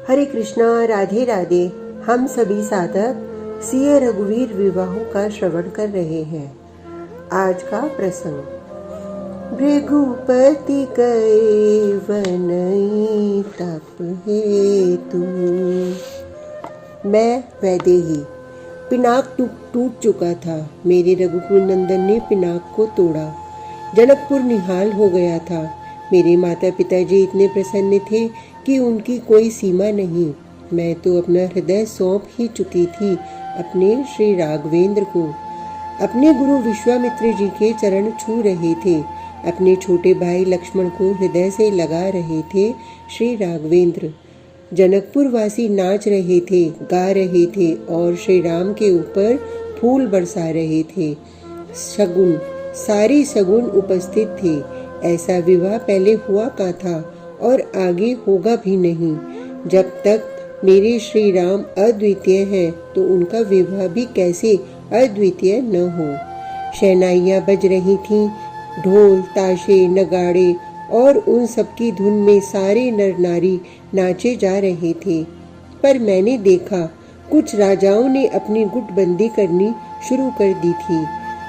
हरे कृष्णा, राधे राधे। हम सभी साधक सीए रघुवीर विवाहों का श्रवण कर रहे हैं। आज का प्रसंग, भृगुपति गए वनई तप हेतु। मैं वैदेही। पिनाक टूट चुका था। मेरे रघुकुल नंदन ने पिनाक को तोड़ा। जनकपुर निहाल हो गया था। मेरे माता पिताजी इतने प्रसन्न थे कि उनकी कोई सीमा नहीं। मैं तो अपना हृदय सौंप ही चुकी थी अपने श्री राघवेंद्र को। अपने गुरु विश्वामित्र जी के चरण छू रहे थे। अपने छोटे भाई लक्ष्मण को हृदय से लगा रहे थे श्री राघवेंद्र। जनकपुर वासी नाच रहे थे, गा रहे थे और श्री राम के ऊपर फूल बरसा रहे थे। सारे सगुन उपस्थित थे। ऐसा विवाह पहले हुआ का था और आगे होगा भी नहीं। जब तक मेरे श्री राम अद्वितीय हैं तो उनका विवाह भी कैसे अद्वितीय न हो। शहनाइयाँ बज रही थीं, ढोल, ताशे, नगाड़े और उन सबकी धुन में सारे नर नारी नाचे जा रहे थे। पर मैंने देखा कुछ राजाओं ने अपनी गुटबंदी करनी शुरू कर दी थी।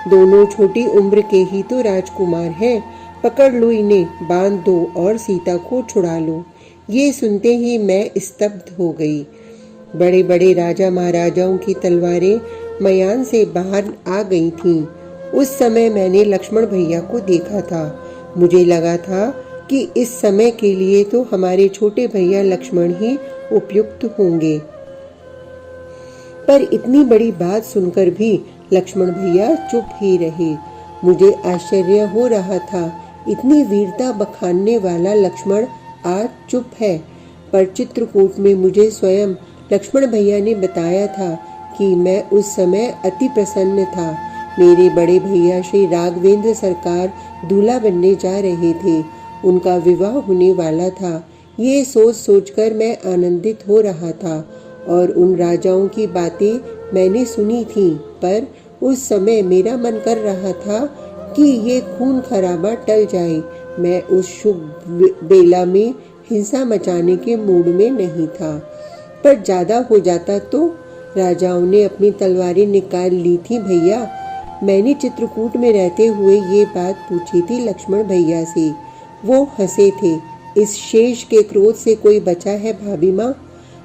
दोनों छोटी उम्र के ही तो राजकुमार हैं। पकड़ लो इन्हें, बांध दो और सीता को छुड़ा लो। ये सुनते ही मैं स्तब्ध हो गई। बड़े बड़े राजा महाराजाओं की तलवारें मयान से बाहर आ गई थीं। उस समय मैंने लक्ष्मण भैया को देखा था। मुझे लगा था कि इस समय के लिए तो हमारे छोटे भैया लक्ष्मण ही उपयुक्त होंगे। पर इतनी बड़ी बात सुनकर भी लक्ष्मण भैया चुप ही रहे। मुझे आश्चर्य हो रहा था, इतनी वीरता बखानने वाला लक्ष्मण आज चुप है। पर चित्रकूट में मुझे स्वयं लक्ष्मण भैया ने बताया था कि मैं उस समय अति प्रसन्न था। मेरे बड़े भैया श्री राघवेंद्र सरकार दूल्हा बनने जा रहे थे। उनका विवाह होने वाला था। ये सोच सोचकर मैं आनंदित हो रहा था और उन राजाओं की बातें मैंने सुनी थी। पर उस समय मेरा मन कर रहा था कि ये खून खराबा टल जाए। मैं उस शुभ बेला में हिंसा मचाने के मूड में नहीं था। पर ज्यादा हो जाता तो। राजाओं ने अपनी तलवारें निकाल ली थी भैया। मैंने चित्रकूट में रहते हुए ये बात पूछी थी लक्ष्मण भैया से। वो हंसे थे। इस शेष के क्रोध से कोई बचा है भाभी माँ?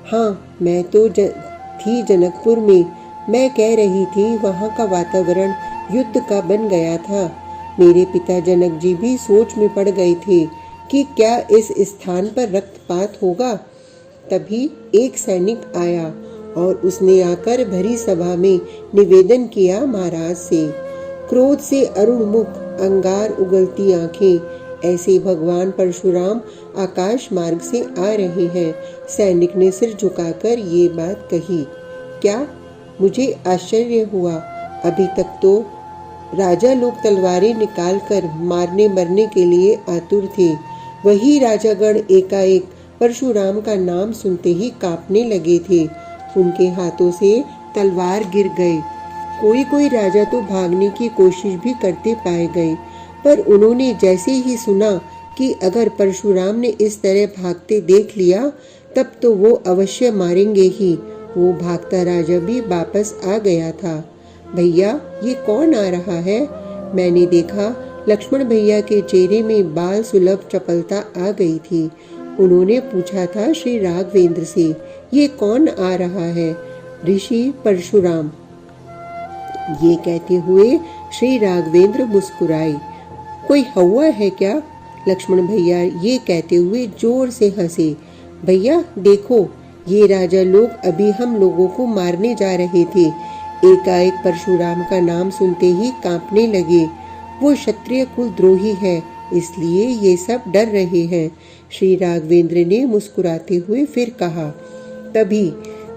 हाँ, मैं तो थी जनकपुर में। मैं कह रही थी वहाँ का वातावरण युद्ध का बन गया था। मेरे पिता जनक जी भी सोच में पड़ गए थे कि क्या इस स्थान पर रक्तपात होगा। तभी एक सैनिक आया और उसने आकर भरी सभा में निवेदन किया महाराज से। क्रोध से अरुण मुख, अंगार उगलती आंखें, ऐसे भगवान परशुराम आकाश मार्ग से आ रहे हैं। सैनिक ने सिर झुकाकर ये बात कही। क्या? मुझे आश्चर्य हुआ। अभी तक तो राजा लोग तलवारें निकालकर मारने मरने के लिए आतुर थे। वही राजागण एकाएक परशुराम का नाम सुनते ही कांपने लगे थे। उनके हाथों से तलवार गिर गए। कोई कोई राजा तो भागने की कोशिश भी करते पाए गए। पर उन्होंने जैसे ही सुना कि अगर परशुराम ने इस तरह भागते देख लिया तब तो वो अवश्य मारेंगे ही, वो भागता राजा भी वापस आ गया था। भैया, ये कौन आ रहा है? मैंने देखा लक्ष्मण भैया के चेहरे में बाल सुलभ चपलता आ गई थी। उन्होंने पूछा था श्री राघवेंद्र से, ये कौन आ रहा है? ऋषि परशुराम। ये कहते हुए श्री राघवेंद्र मुस्कुराए। कोई हवा है क्या? लक्ष्मण भैया ये कहते हुए जोर से हंसे। भैया देखो, ये राजा लोग अभी हम लोगों को मारने जा रहे थे। एकाएक परशुराम का नाम सुनते ही कांपने लगे। वो क्षत्रिय कुल द्रोही है, इसलिए ये सब डर रहे हैं। श्री राघवेंद्र ने मुस्कुराते हुए फिर कहा। तभी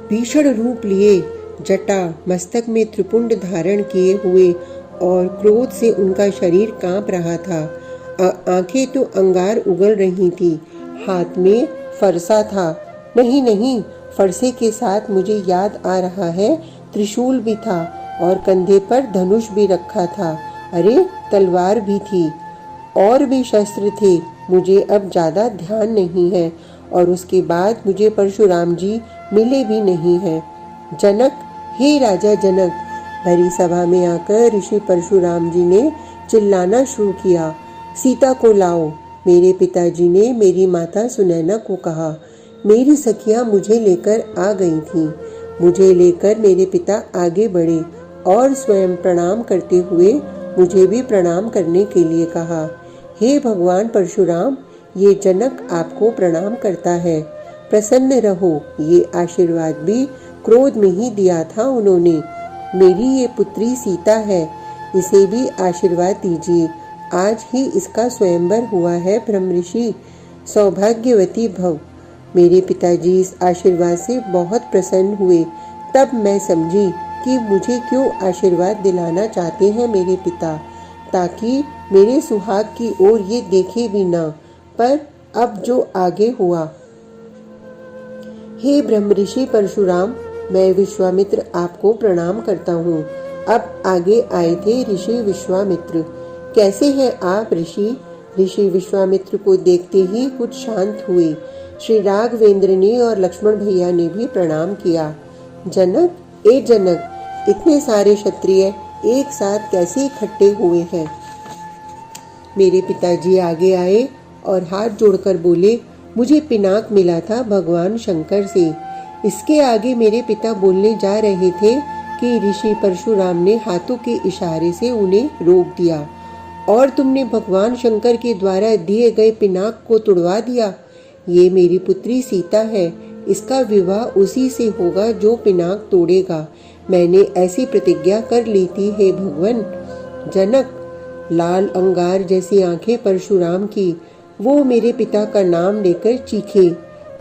भीषण रूप लिए, जटा मस्तक में त्रिपुंड धारण किए हुए और क्रोध से उनका शरीर कांप रहा था। आंखें तो अंगार उगल रही थी। हाथ में फरसा था। नहीं नहीं, फरसे के साथ मुझे याद आ रहा है त्रिशूल भी था और कंधे पर धनुष भी रखा था। अरे, तलवार भी थी और भी शस्त्र थे। मुझे अब ज्यादा ध्यान नहीं है और उसके बाद मुझे परशुराम जी मिले भी नहीं हैं। जनक, हे राजा जनक, भरी सभा में आकर ऋषि परशुराम जी ने चिल्लाना शुरू किया, सीता को लाओ। मेरे पिताजी ने मेरी माता सुनैना को कहा। मेरी सखियां मुझे लेकर आ गई थीं। मुझे लेकर मेरे पिता आगे बढ़े और स्वयं प्रणाम करते हुए मुझे भी प्रणाम करने के लिए कहा। हे भगवान परशुराम, ये जनक आपको प्रणाम करता है, प्रसन्न रहो। ये आशीर्वाद भी क्रोध में ही दिया था उन्होंने। मेरी ये पुत्री सीता है, इसे भी आशीर्वाद दीजिए। आज ही इसका स्वयंवर हुआ है ब्रह्म ऋषि, सौभाग्यवती भव। मेरे पिताजी इस आशीर्वाद से बहुत प्रसन्न हुए। तब मैं समझी कि मुझे क्यों आशीर्वाद दिलाना चाहते हैं मेरे पिता, ताकि मेरे सुहाग की ओर ये देखे भी ना। पर अब जो आगे हुआ। हे ब्रह्म ऋषि परशुराम, मैं विश्वामित्र आपको प्रणाम करता हूँ। अब आगे आए थे ऋषि विश्वामित्र। कैसे हैं आप ऋषि? ऋषि विश्वामित्र को देखते ही कुछ शांत हुए। श्री राघवेंद्र ने और लक्ष्मण भैया ने भी प्रणाम किया। जनक, ए जनक, इतने सारे क्षत्रिय एक साथ कैसे इकट्ठे हुए हैं? मेरे पिताजी आगे आए और हाथ जोड़कर बोले, मुझे पिनाक मिला था भगवान शंकर से। इसके आगे मेरे पिता बोलने जा रहे थे कि ऋषि परशुराम ने हाथों के इशारे से उन्हें रोक दिया और तुमने भगवान शंकर के द्वारा दिए गए पिनाक को तुड़वा दिया। ये मेरी पुत्री सीता है, इसका विवाह उसी से होगा जो पिनाक तोड़ेगा। मैंने ऐसी प्रतिज्ञा कर ली थी हे भगवान। जनक, लाल अंगार जैसी आंखें परशुराम की। वो मेरे पिता का नाम लेकर चीखे।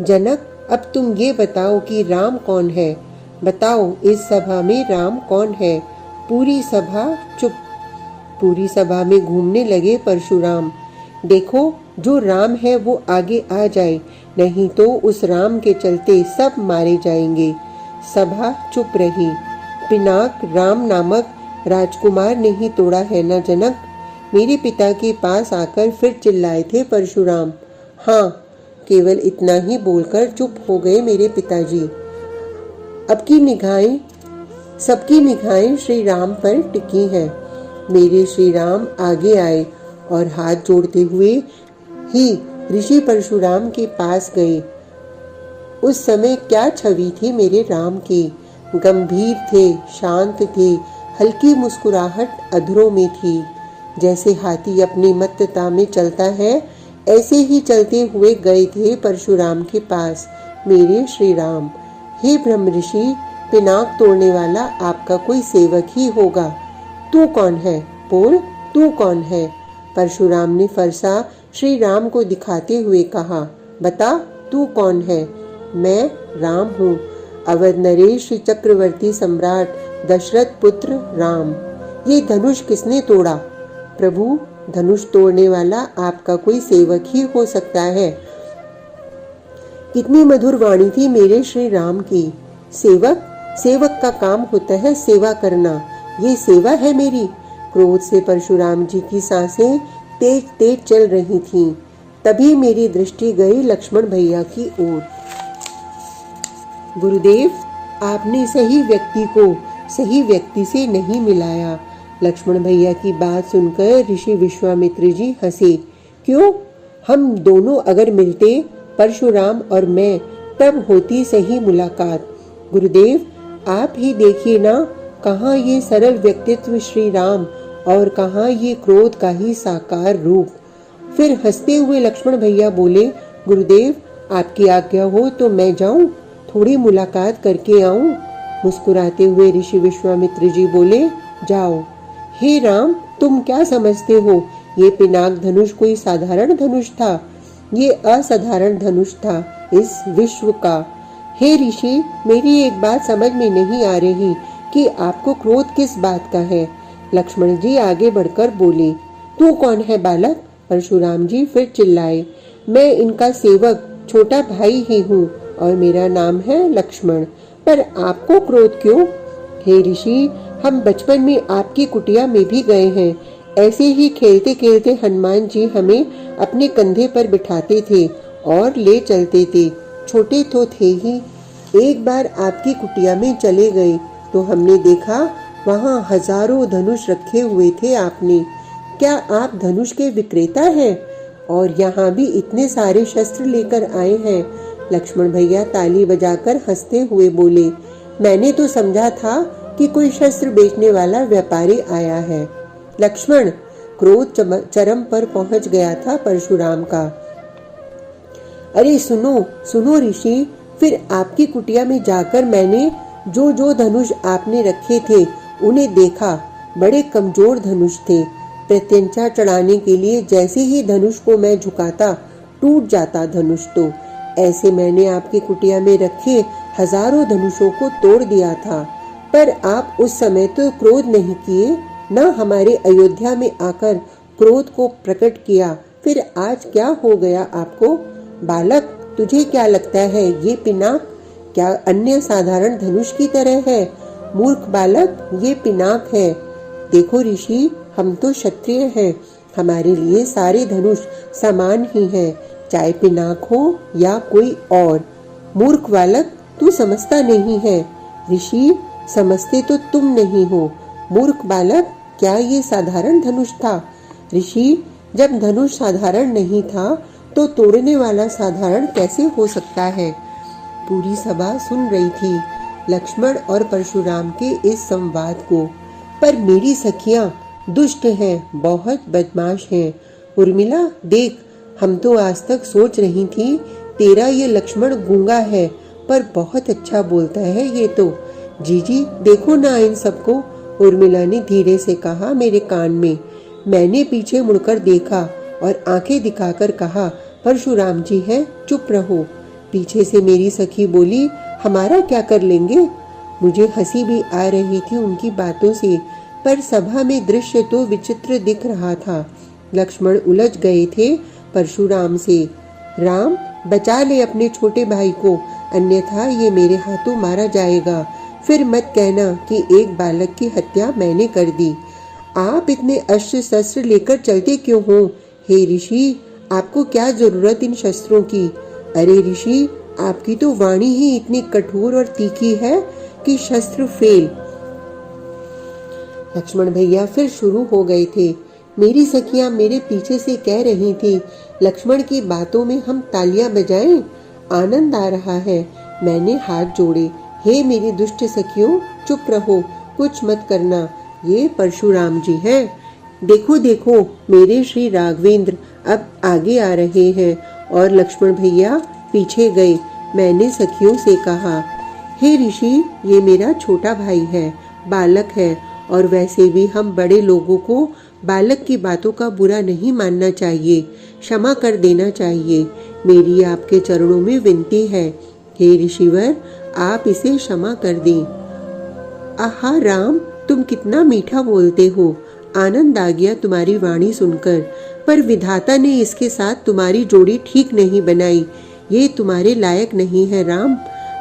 जनक, अब तुम ये बताओ कि राम कौन है? बताओ, इस सभा में राम कौन है? पूरी सभा चुप। पूरी सभा में घूमने लगे परशुराम। देखो, जो राम है वो आगे आ जाए, नहीं तो उस राम के चलते सब मारे जाएंगे। सभा चुप रही। पिनाक राम नामक राजकुमार ने ही तोड़ा है ना जनक? मेरे पिता के पास आकर फिर चिल्लाए थे परशुराम। हाँ, केवल इतना ही बोलकर चुप हो गए मेरे पिताजी। अब की निगाहें, सबकी निगाहें श्री राम पर टिकी हैं। मेरे श्री राम आगे आए और हाथ जोड़ते हुए ही ऋषि परशुराम के पास गए। उस समय क्या छवि थी मेरे राम की। गंभीर थे, शांत थे, हल्की मुस्कुराहट अधरों में थी। जैसे हाथी अपनी मत्तता में चलता है, ऐसे ही चलते हुए गए थे परशुराम के पास मेरे श्री राम। हे ब्रह्म ऋषि, पिनाक तोड़ने वाला आपका कोई सेवक ही होगा। तू कौन है? बोल, तू कौन है? परशुराम ने फरसा श्री राम को दिखाते हुए कहा, बता, तू कौन है? मैं राम हूँ, अवध नरेश श्री चक्रवर्ती सम्राट दशरथ पुत्र राम। ये धनुष किसने तोड़ा? प्रभु, धनुष तोड़ने वाला आपका कोई सेवक ही हो सकता है। कितनी मधुर वाणी थी मेरे श्री राम की। सेवक? सेवक का काम होता है सेवा करना। ये सेवा है मेरी? क्रोध से परशुराम जी की सांसें तेज तेज चल रही थीं। तभी मेरी दृष्टि गई लक्ष्मण भैया की ओर। गुरुदेव, आपने सही व्यक्ति को सही व्यक्ति से नहीं मिलाया। लक्ष्मण भैया की बात सुनकर ऋषि विश्वामित्र जी हंसे। क्यों? हम दोनों अगर मिलते, परशुराम और मैं, तब होती सही मुलाकात। गुरुदेव, आप ही देखिए ना, कहाँ ये सरल व्यक्तित्व श्री राम और कहाँ ये क्रोध का ही साकार रूप। फिर हंसते हुए लक्ष्मण भैया बोले, गुरुदेव, आपकी आज्ञा हो तो मैं जाऊं, थोड़ी मुलाकात करके आऊं। मुस्कुराते हुए ऋषि विश्वामित्र जी बोले, जाओ। हे राम, तुम क्या समझते हो? ये पिनाक धनुष कोई साधारण धनुष था? ये असाधारण धनुष था इस विश्व का। हे ऋषि, मेरी एक बात समझ में नहीं आ रही कि आपको क्रोध किस बात का है। लक्ष्मण जी आगे बढ़कर बोले, तू कौन है बालक? परशुराम जी फिर चिल्लाए, मैं इनका सेवक छोटा भाई ही हूँ और मेरा नाम है लक्ष्मण। पर आपको क्रोध क्यों? हे ऋषि, हम बचपन में आपकी कुटिया में भी गए हैं। ऐसे ही खेलते खेलते हनुमान जी हमें अपने कंधे पर बिठाते थे और ले चलते थे। छोटे तो थे ही। एक बार आपकी कुटिया में चले गए तो हमने देखा वहां हजारों धनुष रखे हुए थे आपने। क्या आप धनुष के विक्रेता हैं? और यहाँ भी इतने सारे शस्त्र लेकर आए हैं। लक्ष्मण भैया ताली बजाकर हंसते हुए बोले, मैंने तो समझा था कि कोई शस्त्र बेचने वाला व्यापारी आया है। लक्ष्मण, क्रोध चरम पर पहुंच गया था परशुराम का। अरे सुनो सुनो ऋषि, फिर आपकी कुटिया में जाकर मैंने जो जो धनुष आपने रखे थे उन्हें देखा। बड़े कमजोर धनुष थे। प्रत्यंचा चढ़ाने के लिए जैसे ही धनुष को मैं झुकाता टूट जाता धनुष। तो ऐसे मैंने आपकी कुटिया में रखे हजारों धनुषों को तोड़ दिया था। पर आप उस समय तो क्रोध नहीं किए, न हमारे अयोध्या में आकर क्रोध को प्रकट किया। फिर आज क्या हो गया आपको? बालक, तुझे क्या लगता है ये पिनाक क्या अन्य साधारण धनुष की तरह है? मूर्ख बालक, ये पिनाक है। देखो ऋषि, हम तो क्षत्रिय हैं, हमारे लिए सारे धनुष समान ही हैं, चाहे पिनाक हो या कोई और। मूर्ख बालक, तू समझता नहीं है। ऋषि, समझते तो तुम नहीं हो। मूर्ख बालक, क्या ये साधारण धनुष था? ऋषि, जब धनुष साधारण नहीं था तो तोड़ने वाला साधारण कैसे हो सकता है? पूरी सभा सुन रही थी लक्ष्मण और परशुराम के इस संवाद को। पर मेरी सखियां दुष्ट हैं, बहुत बदमाश हैं। उर्मिला देख, हम तो आज तक सोच रही थी तेरा ये लक्ष्मण गूंगा है, पर बहुत अच्छा बोलता है ये तो। जीजी देखो ना इन सबको, उर्मिला ने धीरे से कहा मेरे कान में। मैंने पीछे मुड़कर देखा और आंखें दिखाकर कहा, परशुराम जी हैं, चुप रहो। पीछे से मेरी सखी बोली, हमारा क्या कर लेंगे? मुझे हंसी भी आ रही थी उनकी बातों से, पर सभा में दृश्य तो विचित्र दिख रहा था। लक्ष्मण उलझ गए थे परशुराम से। राम, बचा ले अपने छोटे भाई को, अन्यथा ये मेरे हाथों मारा जाएगा। फिर मत कहना कि एक बालक की हत्या मैंने कर दी। आप इतने अस्त्र शस्त्र लेकर चलते क्यों हो? हे ऋषि, आपको क्या जरूरत इन शस्त्रों की? अरे ऋषि, आपकी तो वाणी ही इतनी कठोर और तीखी है कि शस्त्र फेल। लक्ष्मण भैया फिर शुरू हो गए थे। मेरी सखियां मेरे पीछे से कह रही थी, लक्ष्मण की बातों में हम तालियां बजाएं, आनंद आ रहा है। मैंने हाथ जोड़े, हे मेरी दुष्ट सखियों, चुप रहो, कुछ मत करना, ये परशुराम जी हैं। देखो देखो, मेरे श्री राघवेंद्र अब आगे आ रहे हैं और लक्ष्मण भैया पीछे गए। मैंने सखियों से कहा, हे ऋषि, ये मेरा छोटा भाई है, बालक है, और वैसे भी हम बड़े लोगों को बालक की बातों का बुरा नहीं मानना चाहिए, क्षमा कर देना चाहिए। मेरी आपके चरणों में विनती है, हे ऋषिवर, आप इसे क्षमा कर दें। आहा राम, तुम कितना मीठा बोलते हो, आनंद आ गया तुम्हारी वाणी सुनकर। पर विधाता ने इसके साथ तुम्हारी जोड़ी ठीक नहीं बनाई, ये तुम्हारे लायक नहीं है राम।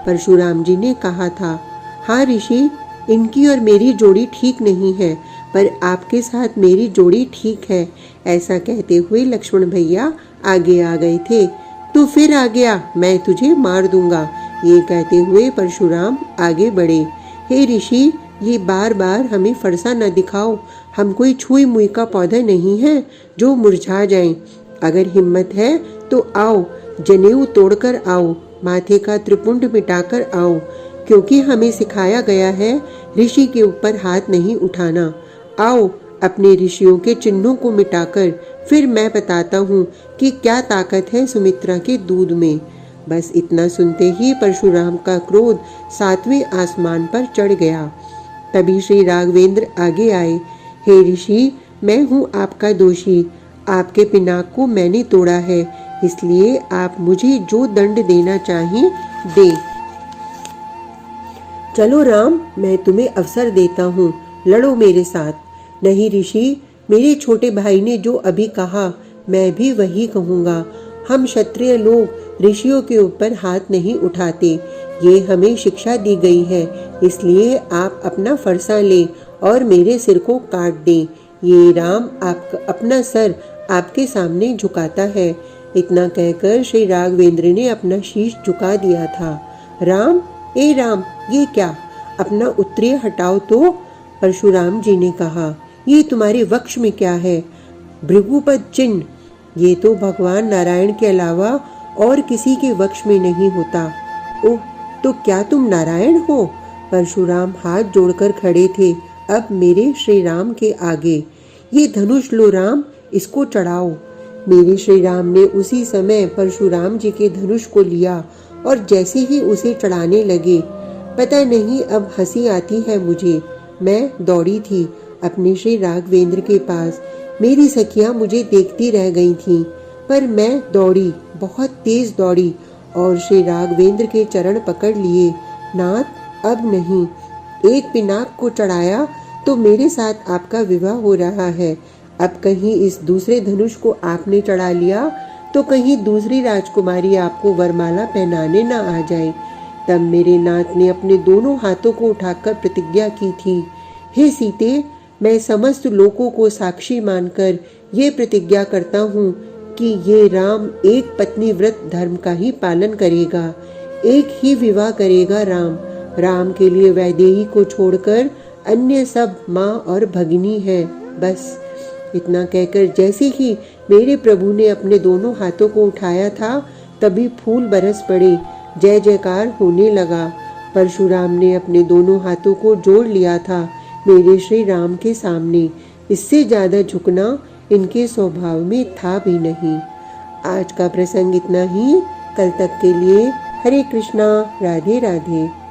परशुराम जी ने कहा था। हाँ ऋषि, इनकी और मेरी जोड़ी ठीक नहीं है, पर आपके साथ मेरी जोड़ी ठीक है। ऐसा कहते हुए लक्ष्मण भैया आगे आ गए थे। तू फिर आ गया, मैं तुझे मार दूंगा, ये कहते हुए परशुराम आगे बढ़े। हे ऋषि, ये बार बार हमें फरसा न दिखाओ, हम कोई छुई मुई का पौधा नहीं है जो मुरझा जाए। अगर हिम्मत है तो आओ, जनेऊ तोड़कर आओ, माथे का त्रिपुंड मिटाकर आओ, क्योंकि हमें सिखाया गया है ऋषि के ऊपर हाथ नहीं उठाना। आओ, अपने ऋषियों के चिन्हों को मिटाकर फिर मैं बताता हूँ कि क्या ताकत है सुमित्रा के दूध में। बस इतना सुनते ही परशुराम का क्रोध 7वें आसमान पर चढ़ गया। तभी श्री राघवेंद्र आगे आए। हे ऋषि, मैं हूँ आपका दोषी, आपके पिनाक को मैंने तोड़ा है, इसलिए आप मुझे जो दंड देना चाहें दे। चलो राम, मैं तुम्हें अवसर देता हूँ, लड़ो मेरे साथ। नहीं ऋषि, मेरे छोटे भाई ने जो अभी कहा मैं भी वही कहूँगा। हम क्षत्रिय लोग ऋषियों के ऊपर हाथ नहीं उठाते, ये हमें शिक्षा दी गई है, इसलिए आप अपना फरसा लें और मेरे सिर को काट दें। ये राम अपना सर आपके सामने झुकाता है। इतना कहकर श्री राघवेंद्र ने अपना शीश झुका दिया था। राम, ए राम, ये क्या? अपना उत्तरीय हटाओ तो। परशुराम जी ने कहा, ये तुम्हारे वक्ष में क्या है? भृगुपद चिन्ह। ये तो भगवान नारायण के अलावा और किसी के वक्ष में नहीं होता। ओह, तो क्या तुम नारायण हो? परशुराम हाथ जोड़कर खड़े थे अब मेरे श्री राम के आगे। ये धनुष लो राम, इसको चढ़ाओ। मेरे श्री राम ने उसी समय परशुराम जी के धनुष को लिया और जैसे ही उसे चढ़ाने लगे, पता नहीं अब हंसी आती है मुझे। मैं दौड़ी थी अपने श्री राघवेंद्र के पास। मेरी सखियां मुझे देखती रह गई थीं, पर मैं दौड़ी, बहुत तेज दौड़ी और श्री राघवेंद्र के चरण पकड़ लिए। नाथ, अब नहीं। एक पिनाक को चढ़ाया तो मेरे साथ आपका विवाह हो रहा है। अब कहीं इस दूसरे धनुष को आपने चढ़ा लिया तो कहीं दूसरी राजकुमारी आपको वरमाला पहनाने न आ जाए। तब मेरे नाथ ने अपने दोनों हाथों को उठाकर प्रतिज्ञा की थी, हे सीते, मैं समस्त लोगों को साक्षी मानकर ये प्रतिज्ञा करता हूँ कि ये राम एक पत्नी व्रत धर्म का ही पालन करेगा, एक ही विवाह करेगा। राम के लिए वैदेही को छोड़कर अन्य सब माँ और भगिनी है। बस इतना कहकर जैसे ही मेरे प्रभु ने अपने दोनों हाथों को उठाया था, तभी फूल बरस पड़े, जय जयकार होने लगा। परशुराम ने अपने दोनों हाथों को जोड़ लिया था मेरे श्री राम के सामने। इससे ज्यादा झुकना इनके स्वभाव में था भी नहीं। आज का प्रसंग इतना ही। कल तक के लिए हरे कृष्णा, राधे राधे।